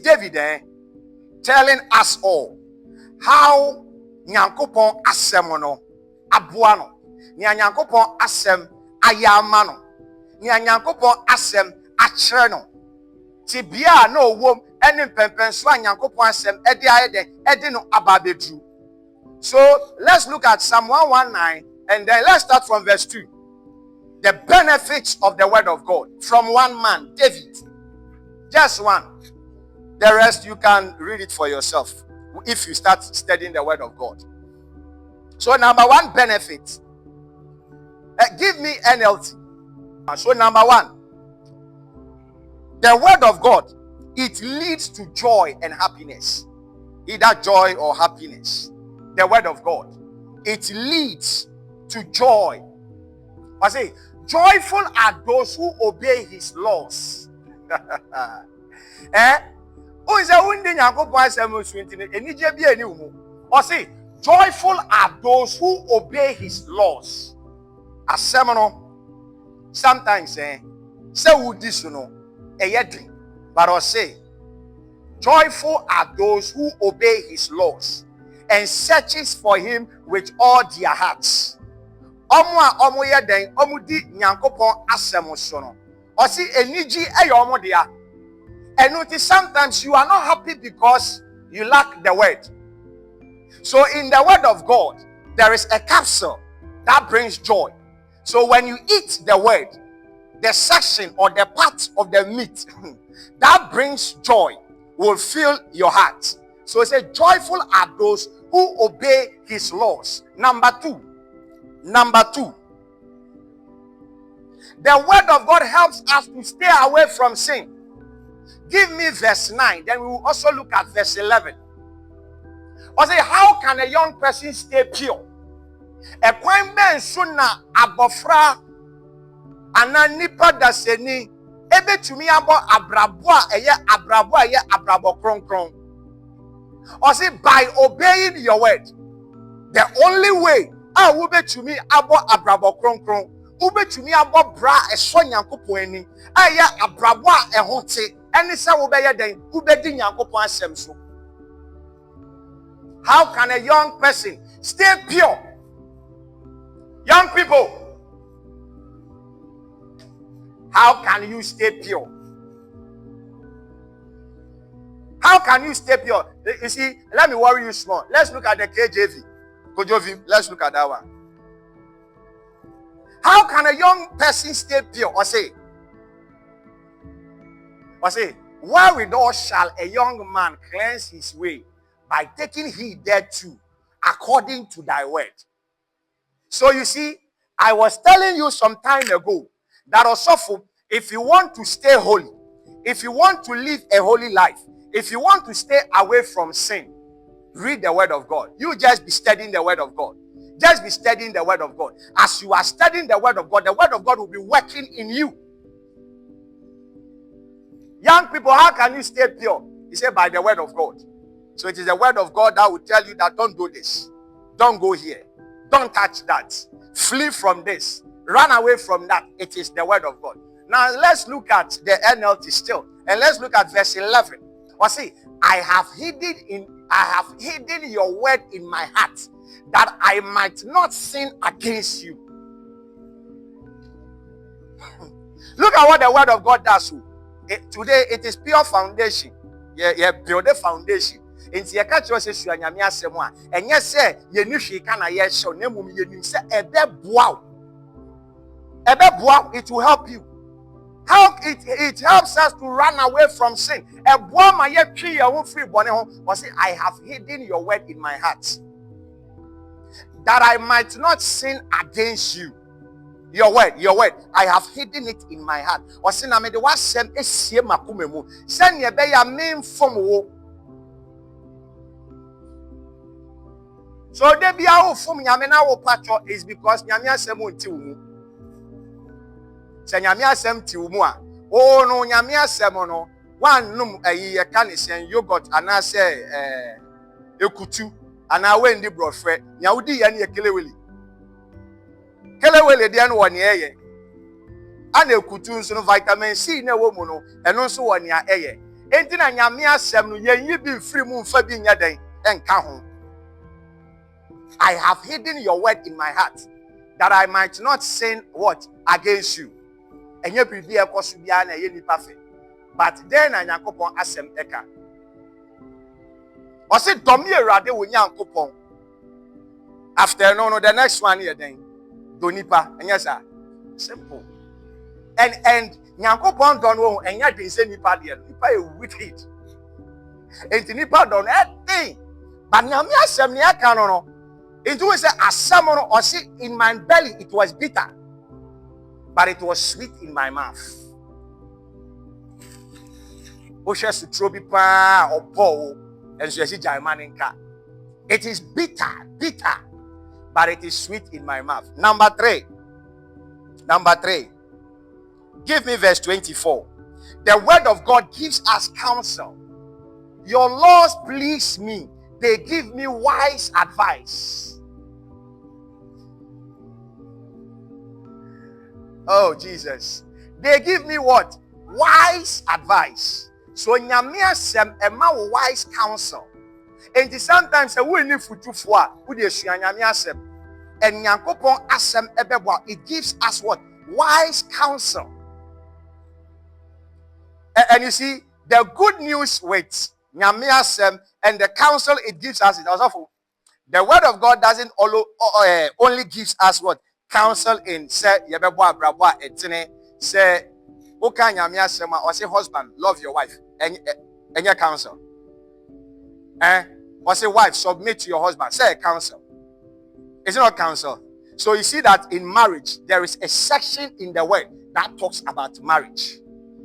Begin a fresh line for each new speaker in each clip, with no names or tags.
David telling us all how Nyankopon asem no aboa no, nia Nyankopon asem ayama no, nia Nyankopon asem akyere no. Ti bia na owom ene mpempenso a Nyankopon asem ede ayede ede no ababedru. So let's look at Psalm 119 and then let's start from verse 2. The benefits of the word of God from one man, David. Just one. The rest you can read it for yourself if you start studying the word of God. So number one benefit. Give me NLT. So number one. The word of God, it leads to joy and happiness. Either joy or happiness. The word of God, it leads to joy. I say, joyful are those who obey his laws. Or joyful are those who obey his laws. A seminal sometimes say would this but I say joyful are those who obey his laws and searches for him with all their hearts. Omo ye den omo di Nyankopon asem so no. O si eniji e omo dia. And sometimes you are not happy because you lack the word. So in the word of God, there is a capsule that brings joy. So when you eat the word, the section or the part of the meat that brings joy will fill your heart. So it says, joyful are those who obey his laws. Number two, the word of God helps us to stay away from sin. Give me verse 9, then we will also look at verse 11. Or say, how can a young person stay pure? A kwai ben suna abofra ananipa daseni ebe tumi abo abrabo eye abrabo kron. Or say, by obeying your word. The only way ube tumi abo abrabo kron ube tumi abo bra eso Nyankopon ani eye abrabo ehonte eni se ube ye den ube di Nyankopon asem so. How can a young person stay pure? Young people, how can you stay pure? How can you stay pure? You see, let me worry you small. Let's look at the KJV. Kojovi, let's look at that one. How can a young person stay pure? Or say, wherewithal shall a young man cleanse his way? By taking heed thereto, according to thy word. So you see, I was telling you some time ago that also if you want to stay holy, if you want to live a holy life, if you want to stay away from sin, read the word of God. You just be studying the word of God. Just be studying the word of God. As you are studying the word of God will be working in you. Young people, how can you stay pure? He said by the word of God. So it is the word of God that will tell you that don't do this. Don't go here. Don't touch that. Flee from this. Run away from that. It is the word of God. Now let's look at the NLT still. And let's look at verse 11. Or see, I have hidden your word in my heart that I might not sin against you. Look at what the word of God does. Today it is pure foundation. Yeah, build a foundation. Inti yeka kiro se sua nyame asem a enye se ye ni hwe ka na ye hyew na mum ye nim se ebeboa it will help you. How it helps us to run away from sin. Eboa ma ye twi ye ho free bone ho. Or say, I have hidden your word in my heart that I might not sin against you. Your word, I have hidden it in my heart. Or say na me de wasem esie makome mu. Se ne be ya memfom wo. So they be out from Yamina wo patro is because Yamia Semu Timu. Say Yamia Sem Timua. Oh no, Yamia Semono. One num a year canis and yogurt and I say Ekutu and I went the broad fret. Yaudi and ye Kelewili. Kelewili, the one year. And Ekutu, so vitamin C, no woman, and also 1 year. Enti na nyame asɛm no yenyi bi free mu mfa bi nya den enka ho. I have hidden your word in my heart that I might not sin what against you. Enye bibi ekoso bia na ye nipa fe. But then na Nyankopon asɛm eka. O se domi Awurade wo Nyankopon. After no the next one here then do nipa. Enye sa simple. And Nyankopon don wo enya den say nipa de nipa e wicked. Enti nipa don anything. But nyame asɛm ne aka no. It was a asɛm or say in my belly it was bitter, but it was sweet in my mouth. It is bitter, but it is sweet in my mouth. Number three. Give me verse 24. The word of God gives us counsel. Your laws please me. They give me wise advice. Oh, Jesus. They give me what? Wise advice. So, nyame asem ema wise counsel. And sometimes we need futu fwa. We dey sua nyame asem. And Nyankopon asem ebebwa. It gives us what? Wise counsel. And you see, the good news with nyame asem and the counsel it gives us is also the word of God doesn't only gives us what? Counsel in say yebebo abrabo etene say oka nyame asema or say husband love your wife any counsel or say wife submit to your husband say counsel. Is it not counsel? So you see that in marriage there is a section in the word that talks about marriage.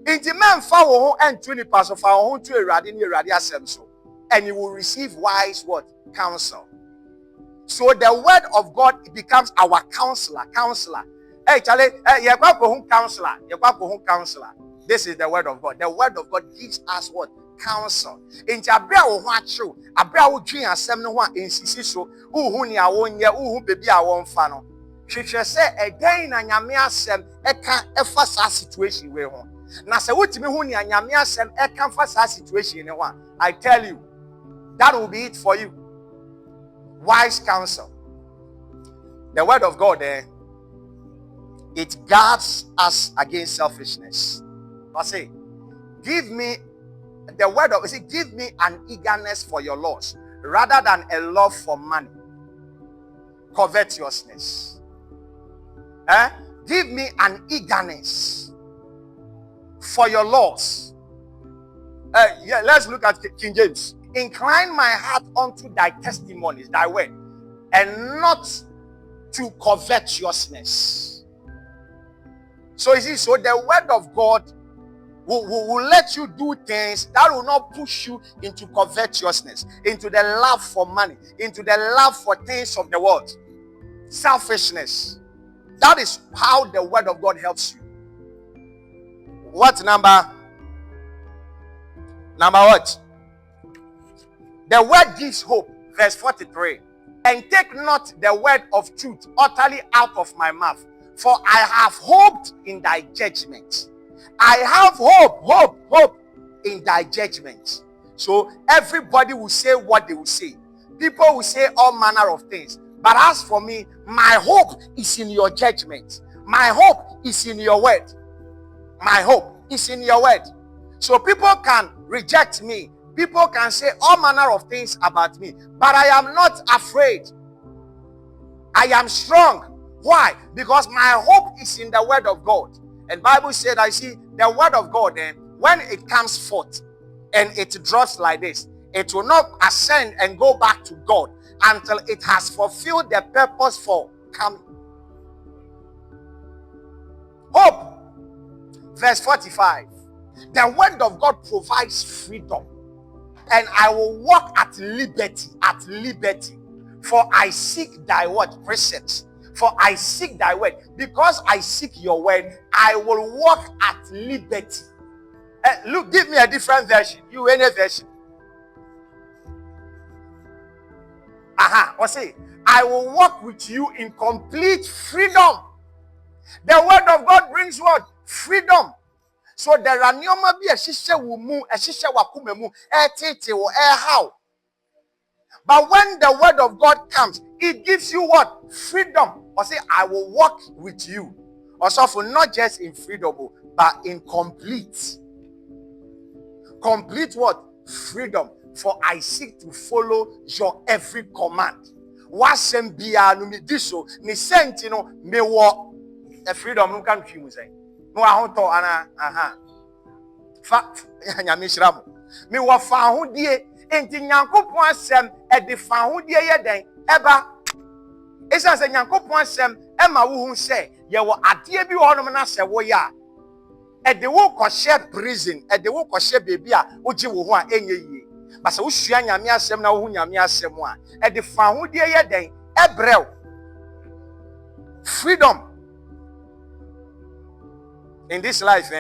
In the man fa wo and 20 pass of our to erade ni erade asem so and you will receive wise what? Counsel. So the word of God becomes our counselor. Hey, Charlie, counselor. This is the word of God. The word of God gives us what? Counsel. In Jabra wo hwacho, abra wo dwen asem no ho ensisi so, uhu ni awonye, uhu bebi awon fa no. Hwehwe se eden na nyame asem eka efa sa situation we ho. Na se wotimi hu ni nyame asem eka fa sa situation ne ho, I tell you, that will be it for you. Wise counsel. The word of God it guards us against selfishness. I say, give me an eagerness for your laws rather than a love for money. Covetousness. Give me an eagerness for your laws. Let's look at King James. Incline my heart unto thy testimonies, thy word, and not to covetousness. So you see, so the word of God will let you do things that will not push you into covetousness, into the love for money, into the love for things of the world, selfishness. That is how the word of God helps you. What number? Number what? The word gives hope. Verse 43. And take not the word of truth utterly out of my mouth, for I have hoped in thy judgment. I have hope in thy judgment. So everybody will say what they will say. People will say all manner of things. But as for me, my hope is in your judgment. My hope is in your word. My hope is in your word. So people can reject me. People can say all manner of things about me, but I am not afraid. I am strong. Why? Because my hope is in the word of God. And Bible said, I see the word of God, when it comes forth and it drops like this, it will not ascend and go back to God until it has fulfilled the purpose for coming. Hope. Verse 45. The word of God provides freedom. And I will walk at liberty. For I seek thy word, precepts. For I seek thy word. Because I seek your word, I will walk at liberty. Look, give me a different version. You any version? What's it? I will walk with you in complete freedom. The word of God brings what? Freedom. So there are nyoma bi ehihye wo mu, ehihye wakoma mu, tete wo how. But when the word of God comes, it gives you what? Freedom. Or say, I will walk with you. Also, for not just in freedom, but in complete what? Freedom. For I seek to follow your every command. Wasem biya no me diso ni senti no me wo a freedom no kan twi mu say. No ahonto ana aha. Fa nyame hira mo. Me wo fa ahodie enti Nyankopon asem e de fa ahodie ye den eba. Esa se Nyankopon asem e ma wo hu se ye wo ade bi wo no na se wo ya. E de wo ko share prison, e de wo ko share baby a oji wo ho a enye yie. But so usua nyame asem na wo hu nyame asem a e de fa ahodie ye den ebrel. Freedom in this life,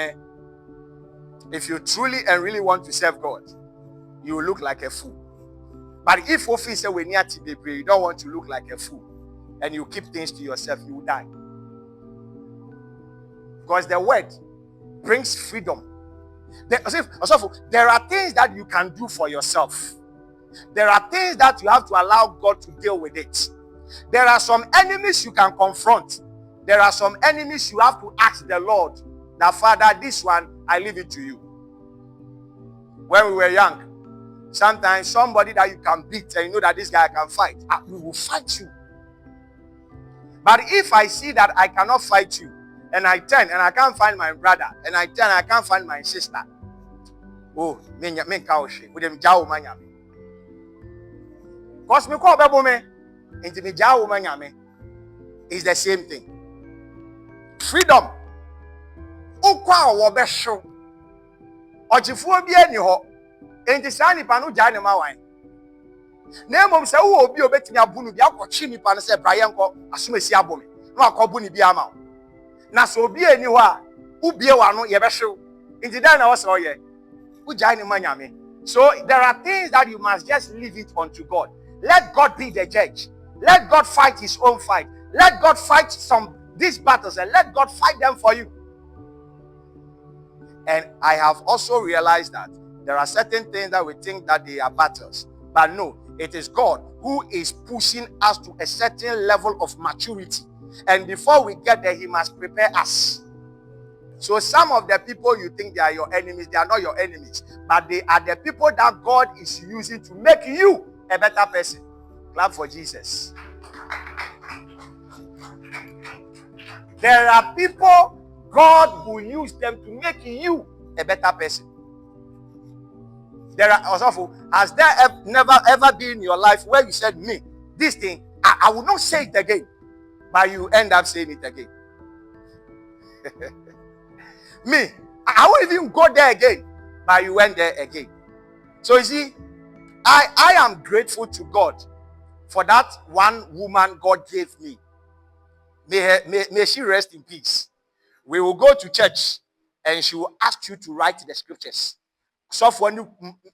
if you truly and really want to serve God, you will look like a fool. But if officer when you you don't want to look like a fool and you keep things to yourself, you will die. Because the word brings freedom. There are things that you can do for yourself. There are things that you have to allow God to deal with it. There are some enemies you can confront. There are some enemies you have to ask the Lord that, Father, this one, I leave it to you. When we were young, sometimes somebody that you can beat and you know that this guy can fight, we will fight you. But if I see that I cannot fight you, and I turn and I can't find my brother, and I turn and I can't find my sister, oh, with them jaw manyame. Cause me call bebo me, into me jaw manyame is the same thing. Freedom. Ukwa wo be show. Ojifuo bi ani ho. Enti sa nipa no gya ne ma wan. Na emom se wo obi obetimi abunu bi akwochi nipa no se braye nko asomasi abome. No akobu ni bi ama. Na so obi ani ho a ubie wa no ye be hwew. Enti dan na wo se oye. Wo gya ne ma nyame. So there are things that you must just leave it unto God. Let God be the judge. Let God fight his own fight. Let God fight these battles and let God fight them for you. And I have also realized that there are certain things that we think that they are battles. But no, it is God who is pushing us to a certain level of maturity. And before we get there, he must prepare us. So some of the people you think they are your enemies, they are not your enemies. But they are the people that God is using to make you a better person. Clap for Jesus. There are people God will use them to make you a better person. There are also, has there never ever been in your life where you said, me, this thing, I will not say it again, but you end up saying it again. Me, I won't even go there again, but you went there again. So you see, I am grateful to God for that one woman God gave me. May she rest in peace. We will go to church and she will ask you to write the scriptures. So for new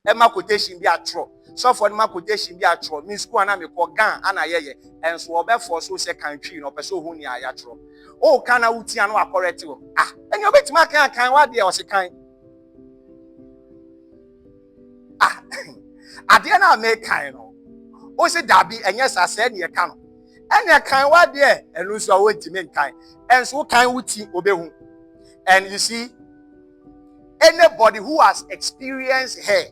Emma quotation be a true. So for Emma quotation be a true. Miss Kuana me ko gan ana yeye. And so obe for so say country no person who ni aya true. Oh kana uti anu correct you. And you bet ma kan what there was a kind. Ade na make kind no. O say dabi enyes ase na ye kan no. Enya kan what there and no so won't make kind. And so kan uti obehu. And you see, anybody who has experienced her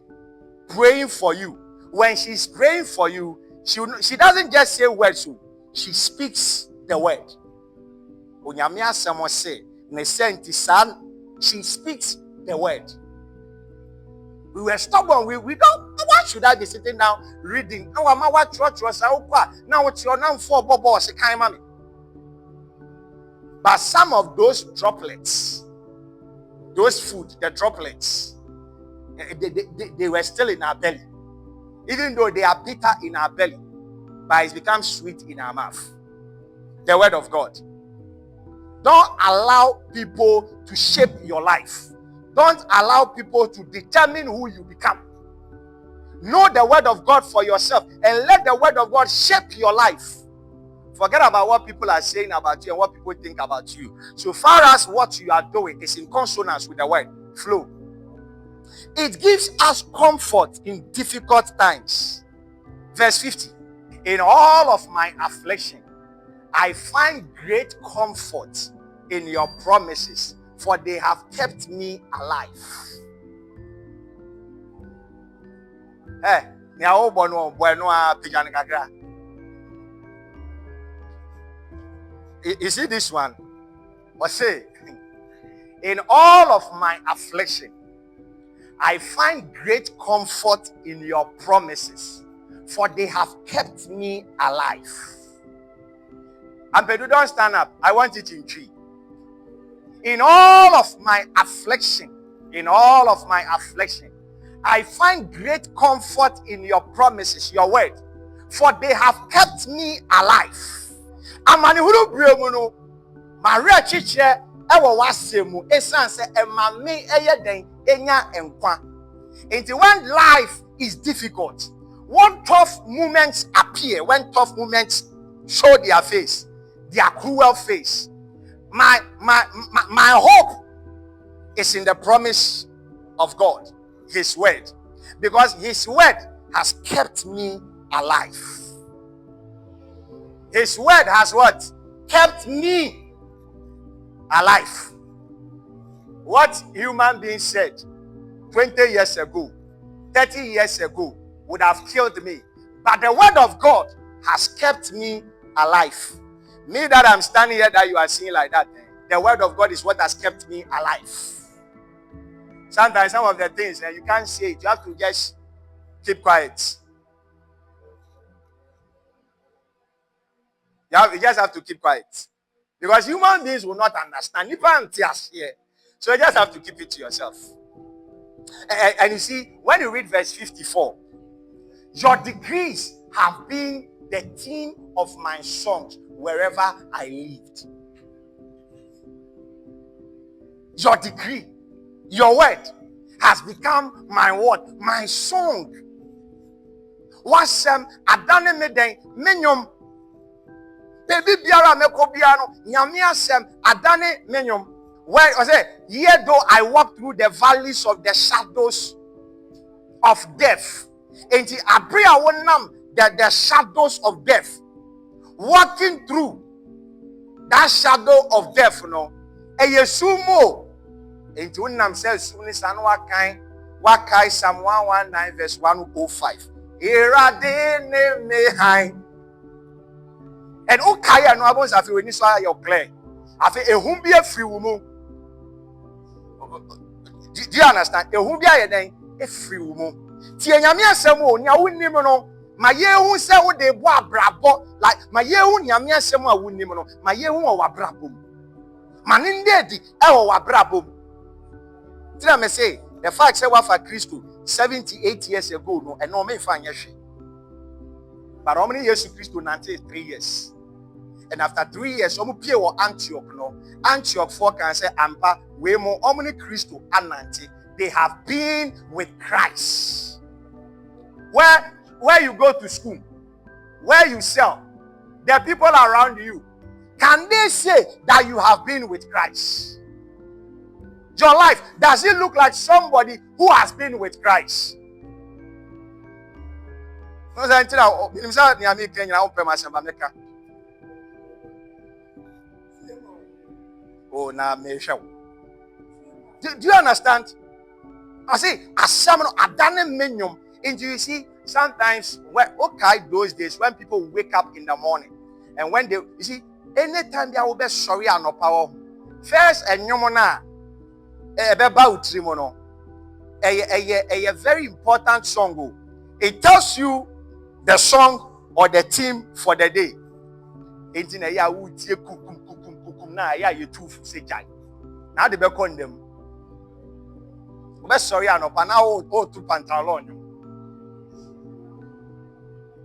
praying for you, when she's praying for you, she doesn't just say words, she speaks the word. She speaks the word. We were stubborn. We don't. Why should I be sitting down reading? But some of those droplets, those food, the droplets, they were still in our belly. Even though they are bitter in our belly, but it's become sweet in our mouth. The word of God. Don't allow people to shape your life. Don't allow people to determine who you become. Know the word of God for yourself and let the word of God shape your life. Forget about what people are saying about you and what people think about you. So far as what you are doing is in consonance with the word, flow. It gives us comfort in difficult times. Verse 50. In all of my affliction, I find great comfort in your promises, for they have kept me alive. You see this one? Or say, in all of my affliction, I find great comfort in your promises, for they have kept me alive. And Pedro, don't stand up. I want it in tree. In all of my affliction, I find great comfort in your promises, your word, for they have kept me alive. Amani huru briomuno, Maria chiche ewo wasemu esanse emame eyeden enya enkwa. Until when life is difficult, when tough moments appear, when tough moments show their face, their cruel face, my hope is in the promise of God, His word, because His word has kept me alive. His word has what? Kept me alive. What human being said 20 years ago, 30 years ago would have killed me, but the word of God has kept me alive. Me that I'm standing here, that you are seeing like that, the word of God is what has kept me alive. Sometimes some of the things you can't say it, you have to just keep quiet. You just have to keep quiet, because human beings will not understand. So you just have to keep it to yourself. And you see, when you read verse 54, your decrees have been the theme of my songs wherever I lived. Your decree, your word has become my word, my song. Wasem adane meden menyom. Baby biara meko biano nyame asem adane menyom. Where I say, yet though I walk through the valleys of the shadows of death, and I won't the shadows of death, walking through that shadow of death, a yesumo, and to nam says, soon as Wakai Psalm 119 verse 105. Irade me high. And Okaya no abons afi when you saw your clear. Afi ehum bi afri wo mu. Do you understand? Ehum bi ayeden afri wo mu. Ti enyame asem o nya wonnim no, ma yehu se wo de bo abrabo, like ma yehu nyame asem a wonnim no, ma yehu o wabrabo mu. Ma ninde di e o wabrabo mu. Ti na me say, the fact say wa for Christo 78 years ago no, and no me fa anyehwe. But how many years Christo 93 years? And after 3 years, some people Antioch no. Antioch for can say ampa we more how many Christo ananti. They have been with Christ. Where you go to school, where you sell, the people around you, can they say that you have been with Christ? Your life, does it look like somebody who has been with Christ? Oh, now do you understand? I say, adane menyum. And you see, sometimes those days when people wake up in the morning, and when they, you see, anytime they will be sorry and no power. First, and nyomona, a very important song. It tells you the song or the theme for the day. Now they be condemn. Sorry, I know. Now to pantalon.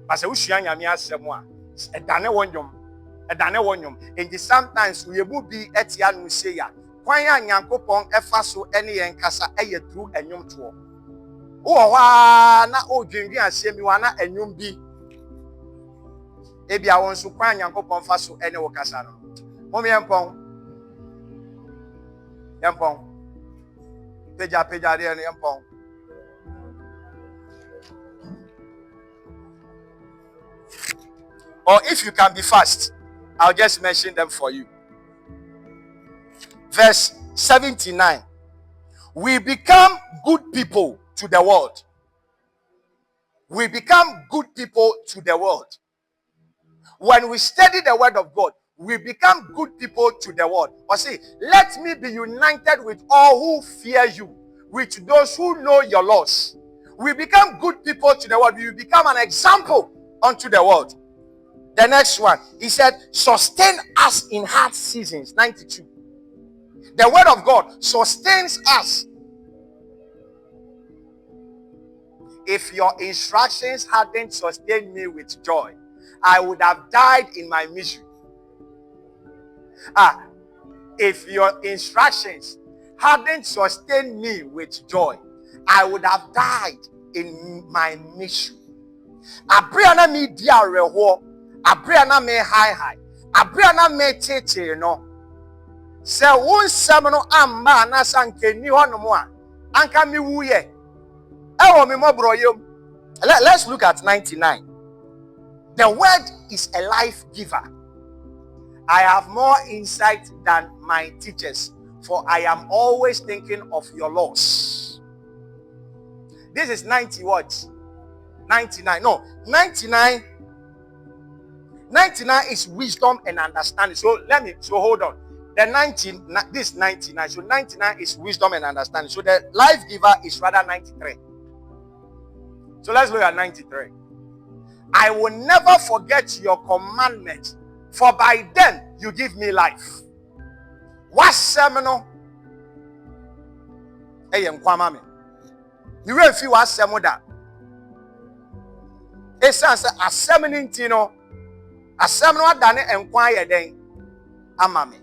But say ushia nyame asemo a dane wonyom. And sometimes we will be etia no say ya. Kwan ya Nyankopon efa so ene yen kasa eye through enyom to. O wa na o dwendwen asemi wa na enyom bi. Ebia won so kwan Nyankopon fa so ene wo kasa no. Mom yempon. Peja there and yampong. Or if you can be fast, I'll just mention them for you. Verse 79. We become good people to the world. We become good people to the world. When we study the word of God, we become good people to the world. Or see, let me be united with all who fear you, with those who know your laws. We become good people to the world. We become an example unto the world. The next one, he said, sustain us in hard seasons. 92. The word of God sustains us. If your instructions hadn't sustained me with joy, I would have died in my misery. If your instructions hadn't sustained me with joy, I would have died in my misery. Abriana me diareho, abriana me high, abriana me tete no. Se won semno amba na sanke ni hono mo a anka mi wuye. Ewo mi mo broyom. Let's look at 99. The word is a life giver. I have more insight than my teachers, for I am always thinking of your laws. This is 90 words. 99. No, 99. 99 is wisdom and understanding. So hold on. The 19, this 99. So 99 is wisdom and understanding. So the life giver is rather 93. So let's look at 93. I will never forget your commandments, for by them you give me life. What seminal? Hey, Nkwamame. You will feel what semoda. It says a seminal tino, a seminal dane enquire then amame.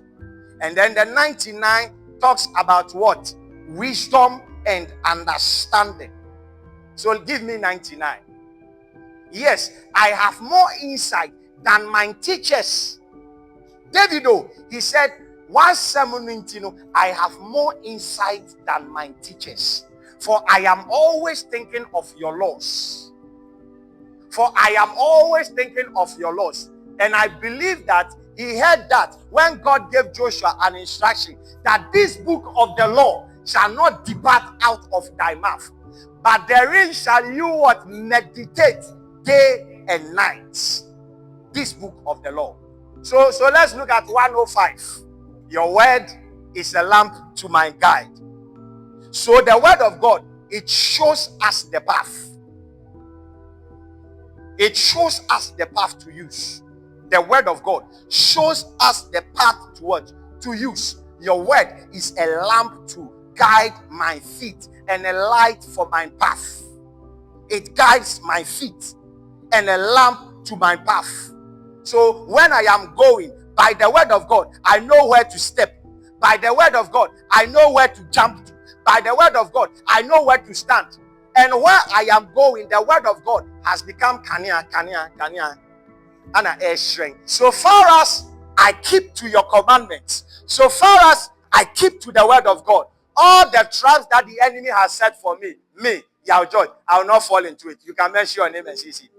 And then the 99 talks about what? Wisdom and understanding. So give me 99. Yes, I have more insight than my teachers. Davido, he said, I have more insight than my teachers. For I am always thinking of your laws. For I am always thinking of your laws. And I believe that he heard that when God gave Joshua an instruction that this book of the law shall not depart out of thy mouth, but therein shall you what? Meditate day and night. This book of the law. So let's look at 105. Your word is a lamp to my guide. So the word of God, it shows us the path. It shows us the path to use. The word of God shows us the path to what? To use. Your word is a lamp to guide my feet and a light for my path. It guides my feet and a lamp to my path. So when I am going, by the word of God, I know where to step. By the word of God, I know where to jump to. By the word of God, I know where to stand. And where I am going, the word of God has become kania, and an air shrink. So far as I keep to your commandments, so far as I keep to the word of God, all the traps that the enemy has set for me, Yao George, I will not fall into it. You can mention your name and see.